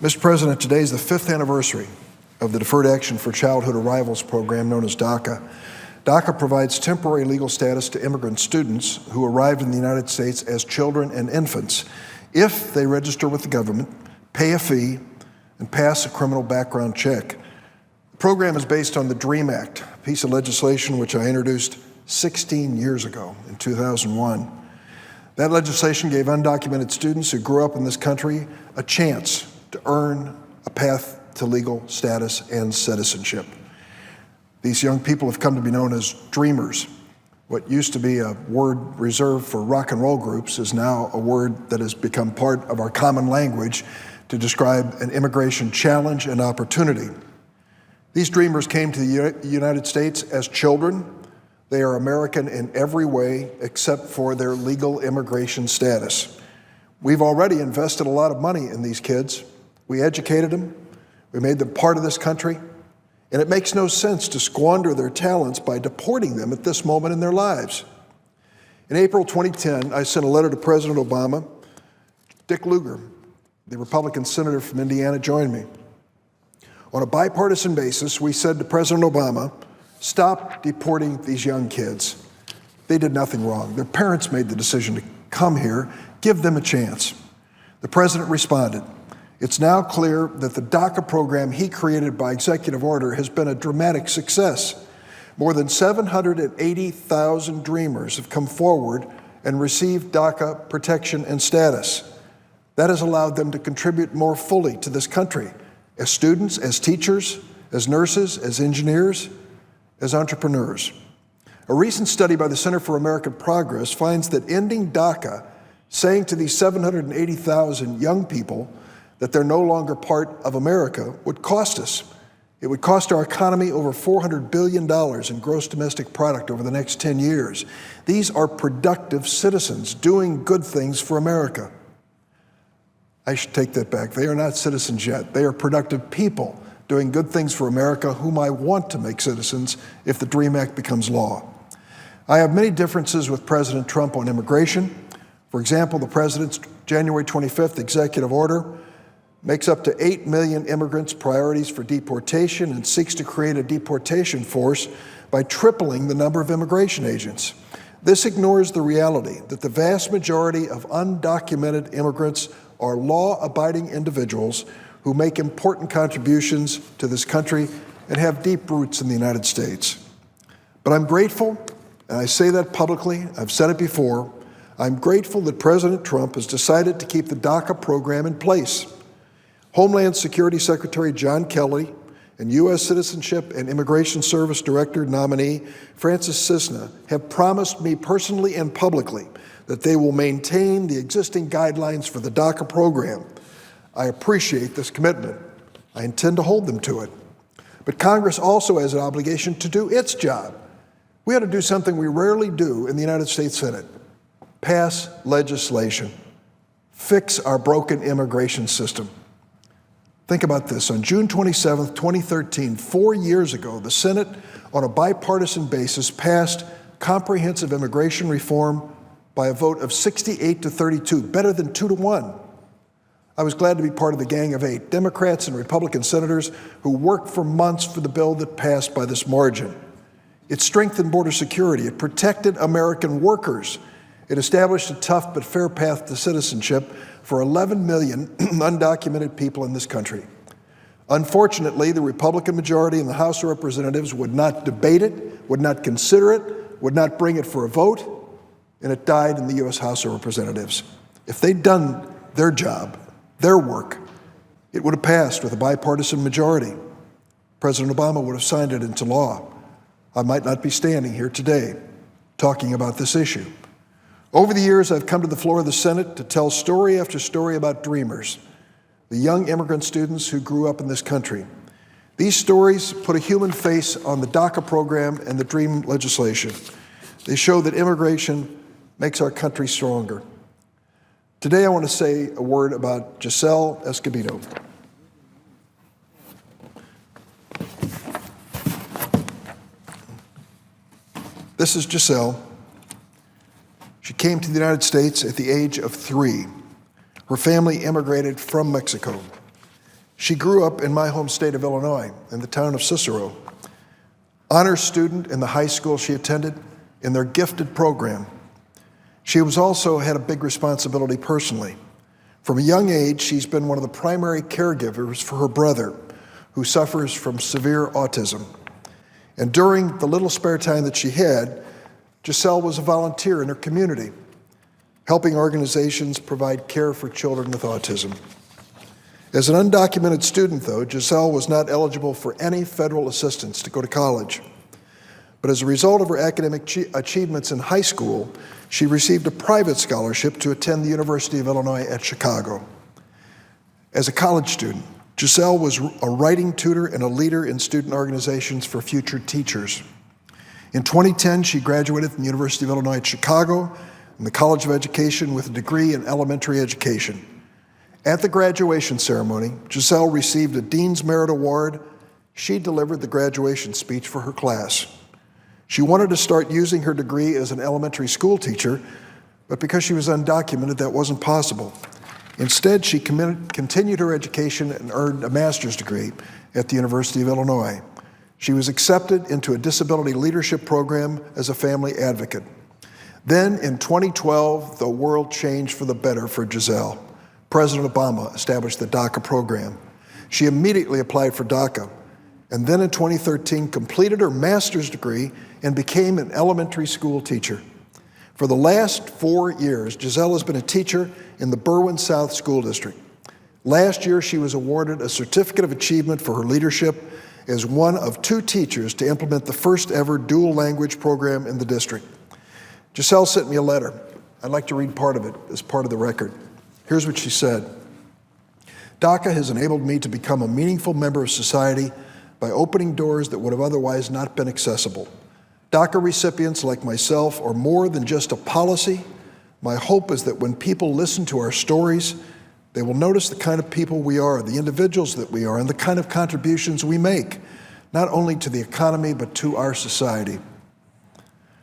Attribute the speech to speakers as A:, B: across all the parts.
A: Mr. President, today is the 5th anniversary of the Deferred Action for Childhood Arrivals program known as DACA. DACA provides temporary legal status to immigrant students who arrived in the United States as children and infants if they register with the government, pay a fee, and pass a criminal background check. The program is based on the DREAM Act, a piece of legislation which I introduced 16 years ago in 2001. That legislation gave undocumented students who grew up in this country a chance to earn a path to legal status and citizenship. These young people have come to be known as dreamers. What used to be a word reserved for rock and roll groups is now a word that has become part of our common language to describe an immigration challenge and opportunity. These dreamers came to the United States as children. They are American in every way except for their legal immigration status. We've already invested a lot of money in these kids. We educated them, we made them part of this country, and it makes no sense to squander their talents by deporting them at this moment in their lives. In April 2010, I sent a letter to President Obama. Dick Lugar, the Republican senator from Indiana, joined me. On a bipartisan basis, we said to President Obama, stop deporting these young kids. They did nothing wrong. Their parents made the decision to come here. Give them a chance. The president responded, it's now clear that the DACA program he created by executive order has been a dramatic success. More than 780,000 dreamers have come forward and received DACA protection and status. That has allowed them to contribute more fully to this country as students, as teachers, as nurses, as engineers, as entrepreneurs. A recent study by the Center for American Progress finds that ending DACA, saying to these 780,000 young people that they're no longer part of America, would cost us. It would cost our economy over $400 billion in gross domestic product over the next 10 years. These are productive citizens doing good things for America. I should take that back. They are not citizens yet. They are productive people doing good things for America whom I want to make citizens if the DREAM Act becomes law. I have many differences with President Trump on immigration. For example, the president's January 25th executive order makes up to 8 million immigrants priorities for deportation and seeks to create a deportation force by tripling the number of immigration agents. This ignores the reality that the vast majority of undocumented immigrants are law-abiding individuals who make important contributions to this country and have deep roots in the United States. But I'm grateful, and I say that publicly, I've said it before, I'm grateful that President Trump has decided to keep the DACA program in place. Homeland Security Secretary John Kelly and U.S. Citizenship and Immigration Service Director nominee Francis Cisna have promised me personally and publicly that they will maintain the existing guidelines for the DACA program. I appreciate this commitment. I intend to hold them to it. But Congress also has an obligation to do its job. We ought to do something we rarely do in the United States Senate: pass legislation, fix our broken immigration system. Think about this. On June 27, 2013, 4 years ago, the Senate, on a bipartisan basis, passed comprehensive immigration reform by a vote of 68 to 32, better than 2 to 1. I was glad to be part of the gang of 8 Democrats and Republican senators who worked for months for the bill that passed by this margin. It strengthened border security. It protected American workers. It established a tough but fair path to citizenship for 11 million undocumented people in this country. Unfortunately, the Republican majority in the House of Representatives would not debate it, would not consider it, would not bring it for a vote, and it died in the U.S. House of Representatives. If they'd done their job, their work, it would have passed with a bipartisan majority. President Obama would have signed it into law. I might not be standing here today talking about this issue. Over the years, I've come to the floor of the Senate to tell story after story about dreamers, the young immigrant students who grew up in this country. These stories put a human face on the DACA program and the DREAM legislation. They show that immigration makes our country stronger. Today, I want to say a word about Giselle Escobedo. This is Giselle. She came to the United States at the age of 3. Her family immigrated from Mexico. She grew up in my home state of Illinois, in the town of Cicero. Honors student in the high school she attended, in their gifted program. She was also had a big responsibility personally. From a young age, she's been one of the primary caregivers for her brother, who suffers from severe autism. And during the little spare time that she had, Giselle was a volunteer in her community, helping organizations provide care for children with autism. As an undocumented student, though, Giselle was not eligible for any federal assistance to go to college. But as a result of her academic achievements in high school, she received a private scholarship to attend the University of Illinois at Chicago. As a college student, Giselle was a writing tutor and a leader in student organizations for future teachers. In 2010, she graduated from the University of Illinois at Chicago in the College of Education with a degree in elementary education. At the graduation ceremony, Giselle received a Dean's Merit Award. She delivered the graduation speech for her class. She wanted to start using her degree as an elementary school teacher, but because she was undocumented, that wasn't possible. Instead, she continued her education and earned a master's degree at the University of Illinois. She was accepted into a disability leadership program as a family advocate. Then, in 2012, the world changed for the better for Giselle. President Obama established the DACA program. She immediately applied for DACA, and then in 2013 completed her master's degree and became an elementary school teacher. For the last 4 years, Giselle has been a teacher in the Berwyn South School District. Last year, she was awarded a Certificate of Achievement for her leadership as one of 2 teachers to implement the first ever dual language program in the district. Giselle sent me a letter. I'd like to read part of it as part of the record. Here's what she said. DACA has enabled me to become a meaningful member of society by opening doors that would have otherwise not been accessible. DACA recipients like myself are more than just a policy. My hope is that when people listen to our stories, they will notice the kind of people we are, the individuals that we are, and the kind of contributions we make, not only to the economy, but to our society.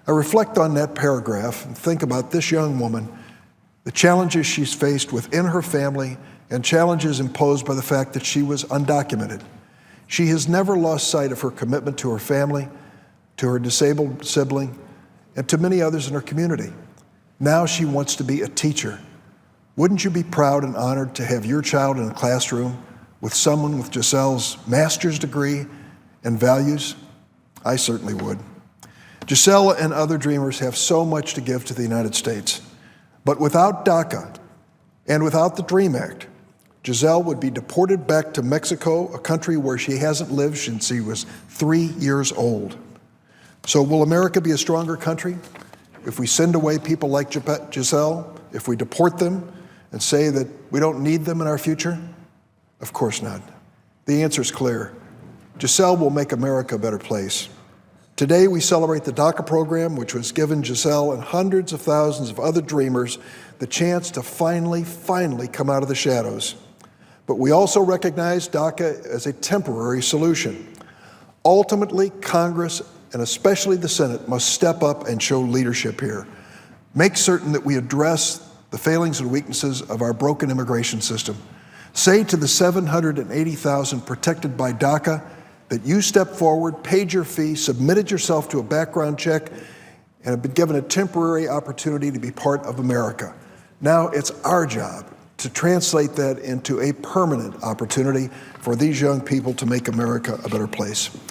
A: I reflect on that paragraph and think about this young woman, the challenges she's faced within her family, and challenges imposed by the fact that she was undocumented. She has never lost sight of her commitment to her family, to her disabled sibling, and to many others in her community. Now she wants to be a teacher. Wouldn't you be proud and honored to have your child in a classroom with someone with Giselle's master's degree and values? I certainly would. Giselle and other dreamers have so much to give to the United States. But without DACA and without the DREAM Act, Giselle would be deported back to Mexico, a country where she hasn't lived since she was 3 years old. So will America be a stronger country if we send away people like Giselle, if we deport them and say that we don't need them in our future? Of course not. The answer is clear. Giselle will make America a better place. Today, we celebrate the DACA program, which has given Giselle and hundreds of thousands of other dreamers the chance to finally come out of the shadows. But we also recognize DACA as a temporary solution. Ultimately, Congress, and especially the Senate, must step up and show leadership here. Make certain that we address the failings and weaknesses of our broken immigration system. Say to the 780,000 protected by DACA, that you stepped forward, paid your fee, submitted yourself to a background check, and have been given a temporary opportunity to be part of America. Now it's our job to translate that into a permanent opportunity for these young people to make America a better place.